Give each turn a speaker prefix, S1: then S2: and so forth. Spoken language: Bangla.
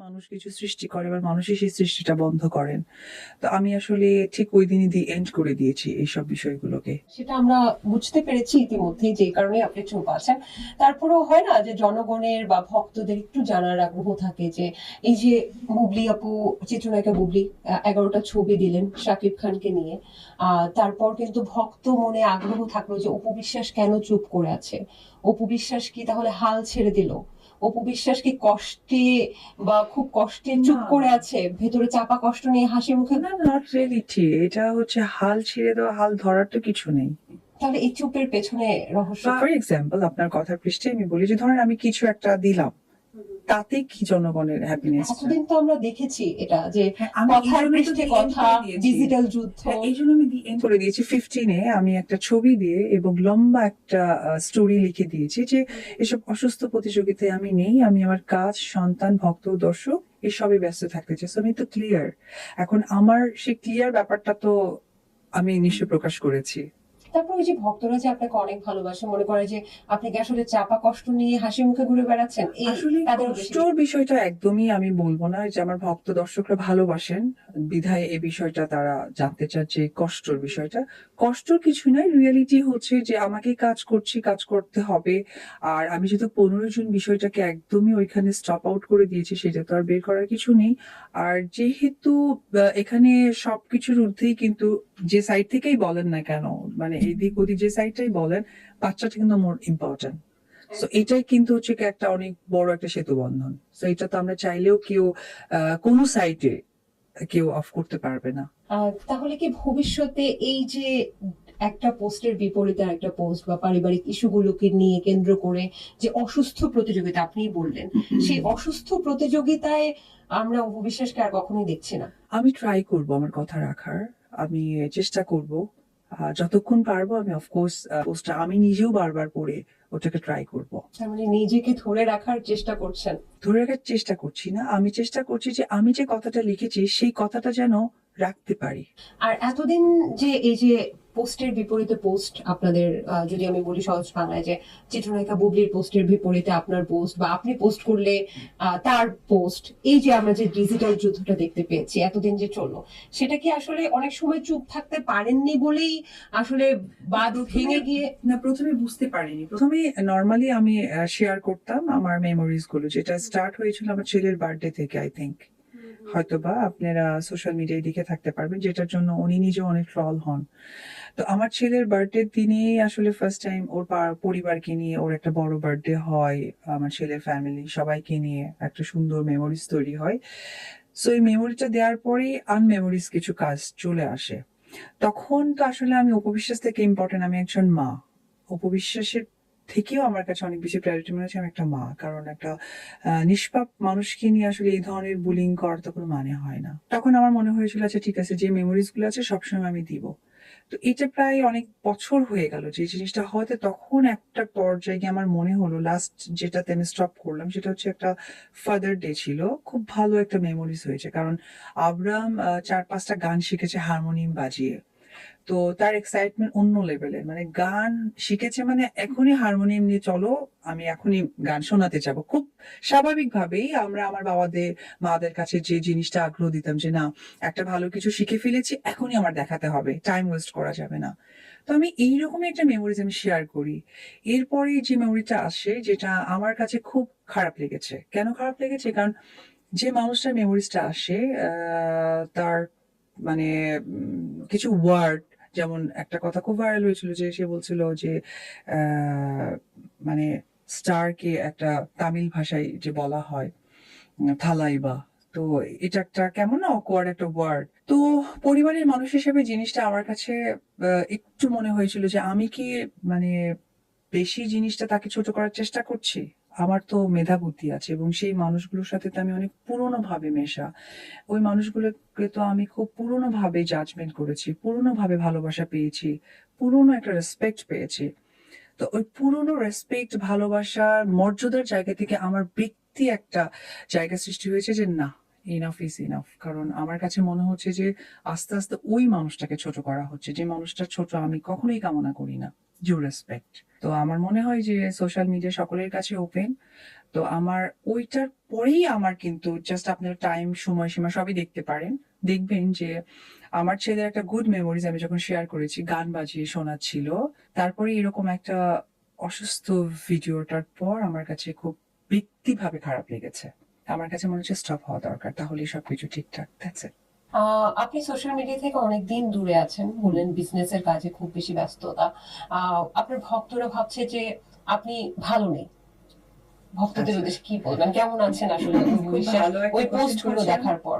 S1: মানুষ কিছু সৃষ্টি করে, এবার মানুষই সেই সৃষ্টিটা বন্ধ করেন। তো আমি আসলে ঠিক ওই দিনই এন্ড করে দিয়েছি এইসব বিষয়গুলোকে।
S2: সেটা আমরা বুঝতে পেরেছি ইতিমধ্যেই, যে কারণে আপনি চুপ আছেন। তারপরেও হয় না যে জনগণের বা ভক্তদের একটু জানার আগ্রহ থাকে যে এই যে বুবলি আপু, চিত্রনায়িকা বুবলি 11টা ছবি দিলেন শাকিব খানকে নিয়ে, তারপর কিন্তু ভক্ত মনে আগ্রহ থাকলো যে অপু বিশ্বাস কেন চুপ করে আছে, অপু বিশ্বাস কি তাহলে হাল ছেড়ে দিল, অপু বিশ্বাস কি কষ্টে বা খুব কষ্টে চুপ
S1: না,
S2: করে আছে, ভেতরে চাপা কষ্ট নিয়ে হাসি মুখে।
S1: না, নট রিয়েলি ঠিক। এটা হচ্ছে হাল ছেড়ে দেওয়া, হাল ধরার তো কিছু নেই।
S2: তাহলে এই চুপের পেছনে রহস্য।
S1: ফর এক্সাম্পল, আপনার কথার পৃষ্ঠে আমি বলি যে ধরেন আমি কিছু একটা দিলাম, তাতে কি জনগণের হ্যাপিনেস?
S2: এতদিন তো আমরা দেখেছি এটা যে
S1: হ্যাঁ, আমি এই
S2: কথার
S1: জন্যই তো
S2: পৃষ্ঠে
S1: দি এন্ড
S2: কথা,
S1: করে দিয়েছি।
S2: ডিজিটাল যুদ্ধ।
S1: হ্যাঁ, এই জন্য আমি দি এন্ড করে দিয়েছি 15-এ। আমি একটা ছবি দিয়ে এবং লম্বা একটা স্টোরি লিখে দিয়েছি যে এসব অসুস্থ প্রতিযোগিতায় আমি নেই, আমি আমার কাজ, সন্তান, ভক্ত, দর্শক এসবে ব্যস্ত থাকতে চাই। So, আমি তো ক্লিয়ার। এখন আমার সেই ক্লিয়ার ব্যাপারটা তো আমি নিশ্চয় প্রকাশ করেছি।
S2: তারপর ওই যে ভক্তরা যে আপনাকে অনেক ভালোবাসে, মনে করে যে আপনি কি আসলে চাপা কষ্ট নিয়ে হাসি মুখে ঘুরে বেড়াচ্ছেন, এই
S1: আসলে
S2: তাদের উদ্দেশ্যে
S1: কষ্টর বিষয়টা একদমই আমি বলবো না যে আমার ভক্ত দর্শকরা ভালোবাসেন বিধায় এই বিষয়টা তারা জানতে চান যে কষ্টর বিষয়টা। কষ্টর কিছু নাই, রিয়েলিটি হচ্ছে যে আমাকে কাজ করছি, কাজ করতে হবে। আর আমি যেহেতু 15 জন বিষয়টাকে একদমই ওইখানে স্টপ আউট করে দিয়েছি, সেটা তো আর বের করার কিছু নেই। আর যেহেতু এখানে সবকিছুর ঊর্ধ্বেই কিন্তু যে সাইড থেকেই বলেন না কেন, মানে এদিক ওদিক যে সাইডটাই বলেন, বাচ্চাটা কিন্তু মোর ইম্পর্টেন্ট। সো এটাই কিন্তু হচ্ছে কি একটা অনেক বড় একটা সেতু বন্ধন। সো এটা তো আমরা চাইলেও কেউ কোনো সাইটে কেউ অফ করতে পারবে না।
S2: তাহলে কি ভবিষ্যতে এই যে একটা পোস্টের বিপরীতে আরেকটা পোস্ট বা পারিবারিক ইস্যুগুলোকে নিয়ে কেন্দ্র করে যে অসুস্থ প্রতিযোগিতা আপনিই বললেন, সেই অসুস্থ প্রতিযোগিতায় আমরা উপবিশ্বাসকে আর কখনোই দেখছি না?
S1: আমি ট্রাই করব আমার কথা রাখার। আমি চেষ্টা করব। যতক্ষণ পারবো আমি অফকোর্স পোস্টটা আমি নিজেও বারবার পড়ে ওটাকে ট্রাই করব।
S2: তার মানে নিজেকে ধরে রাখার চেষ্টা করছেন।
S1: ধরে রাখার চেষ্টা করছি না, আমি চেষ্টা করছি যে আমি যে কথাটা লিখেছি সেই কথাটা যেন রাখতে পারি।
S2: আর এতদিন যে এই যে পোস্টের বিপরীতে পোস্ট আপনাদের, যদি আমি বলি সহজ বাংলায় যে চিত্রনায়িকা বুবলির পোস্টের বিপরীতে আপনার পোস্ট, বা আপনি পোস্ট করলে তার পোস্ট, এই যে আমরা যে ডিজিটাল যুদ্ধটা দেখতে পেয়েছি এতদিন যে চললো, সেটা কি আসলে অনেক সময় চুপ থাকতে পারেননি বলেই আসলে বাদ ভেঙে গিয়ে?
S1: না, প্রথমে বুঝতে পারিনি। প্রথমে নরমালি আমি শেয়ার করতাম আমার মেমোরিজ গুলো, যেটা স্টার্ট হয়েছিল আমার ছেলের বার্থডে থেকে, আই থিংক। হয়তোবা আপনারা সোশ্যাল মিডিয়ায় দেখে থাকতে পারবেন, যেটার জন্য উনি নিজেও অনেক ট্রল হন। তো আমার ছেলের বার্থডের দিনেই আসলে ফার্স্ট টাইম ওর পরিবারকে নিয়ে ওর একটা বড় বার্থডে হয়। আমার ছেলের ফ্যামিলি সবাইকে নিয়ে একটা সুন্দর মেমোরিজ তৈরি হয়। সো এই মেমোরিটা দেওয়ার পরেই আনমেমোরিজ কিছু কাজ চলে আসে। তখন তো আসলে আমি উপবিশ্বাস থেকে ইম্পর্টেন্ট, আমি একজন মা। উপবিশ্বাসের থেকেও আমার কাছে অনেক বেশি প্রায়োরিটি মনে হচ্ছে আমি একটা মা। কারণ একটা নিষ্পাপ মানুষকে নিয়ে আসলে এই ধরনের বুলিং করার তো কোনো মানে হয় না। তখন আমার মনে হয়েছিল আচ্ছা ঠিক আছে, যে মেমোরিজ গুলো আছে সবসময় আমি দিব। তো এটা প্রায় অনেক বছর হয়ে গেল যে জিনিসটা হয়তো, তখন একটা পর্যায়ে গিয়ে আমার মনে হলো লাস্ট যেটাতে আমি স্টপ করলাম সেটা হচ্ছে একটা ফাদার ডে ছিল। খুব ভালো একটা মেমোরিজ হয়েছে, কারণ আব্রাম 4-5টা গান শিখেছে হারমোনিয়াম বাজিয়ে। তো তার এক্সাইটমেন্ট অন্য লেভেলের, মানে গান শিখেছে মানে এখনই হারমোনিয়াম নিয়ে চলো, আমি এখনই গান শোনাতে যাবো। খুব স্বাভাবিকভাবেই আমরা আমার মাদের কাছে যে জিনিসটা আগ্রহ দিতাম যে না, একটা ভালো কিছু শিখে ফেলেছি, এখনই আমার দেখাতে হবে, টাইম ওয়েস্ট করা যাবে না। তো আমি এইরকমই একটা মেমোরিজ আমি শেয়ার করি। এরপরে যে মেমোরিটা আসে, যেটা আমার কাছে খুব খারাপ লেগেছে। কেন খারাপ লেগেছে? কারণ যে মানুষটার মেমোরিজটা আসে তার মানে কিছু ওয়ার্ড, যেমন একটা কথা খুব ভাইরাল হয়েছিল যে সে বলছিল যে আহ, মানে স্টারকে একটা তামিল ভাষায় যে বলা হয় থালাইবা। তো এটা একটা কেমন না অকওয়ার্ড একটা ওয়ার্ড। তো পরিবারের মানুষ হিসেবে জিনিসটা আমার কাছে একটু মনে হয়েছিল যে আমি কি মানে বেশি জিনিসটা তাকে ছোট করার চেষ্টা করছি। আমার তো মেধা বুদ্ধি আছে এবং সেই মানুষগুলোর সাথে তো আমি অনেক পুরোনো ভাবে মেশা। ওই মানুষগুলোকে তো আমি খুব পুরোনো ভাবে জাজমেন্ট করেছি, পুরোনো ভাবে ভালোবাসা পেয়েছি, পুরোনো একটা রেসপেক্ট পেয়েছি। তো ওই পুরোনো রেসপেক্ট, ভালোবাসার, মর্যাদার জায়গা থেকে আমার ব্যক্তি একটা জায়গা সৃষ্টি হয়েছে যে না, ইনাফ ইজ ইনাফ। কারণ আমার কাছে মনে হচ্ছে যে আস্তে আস্তে ওই মানুষটাকে ছোট করা হচ্ছে, যে মানুষটা ছোট আমি কখনোই কামনা করি না। Due respect. তো আমার মনে হয় যে সোশ্যাল মিডিয়া সকলের কাছে ওপেন। তো আমার ওইটার পরেই আমার কিন্তু জাস্ট আপনার টাইম সময়সীমা সবই দেখতে পারেন। দেখবেন যে আমার ছেলের একটা গুড মেমোরিজ আমি যখন শেয়ার করেছি, গান বাজিয়ে শোনাচ্ছিল। তারপরে এরকম একটা অসুস্থ ভিডিওটার পর আমার কাছে খুব ব্যক্তিভাবে খারাপ লেগেছে। আমার কাছে মনে হচ্ছে স্টপ হওয়া দরকার। তাহলেই সবকিছু ঠিকঠাক। That's it.
S2: আপনি সোশ্যাল মিডিয়া থেকে অনেকদিন দূরে আছেন, বললেন বিজনেসের কাজে খুব বেশি ব্যস্ততা। আপনার ভক্তরা ভাবছে যে আপনি ভালো নেই। ভক্তদের
S1: আচ্ছা।
S2: উদ্দেশ্যে কি বলবেন, কেমন আছেন আসলে
S1: খুব ভালো একটা
S2: ওই
S1: কোয়েশ্চেন
S2: পোস্ট গুলো
S1: করেছেন।
S2: দেখার পর?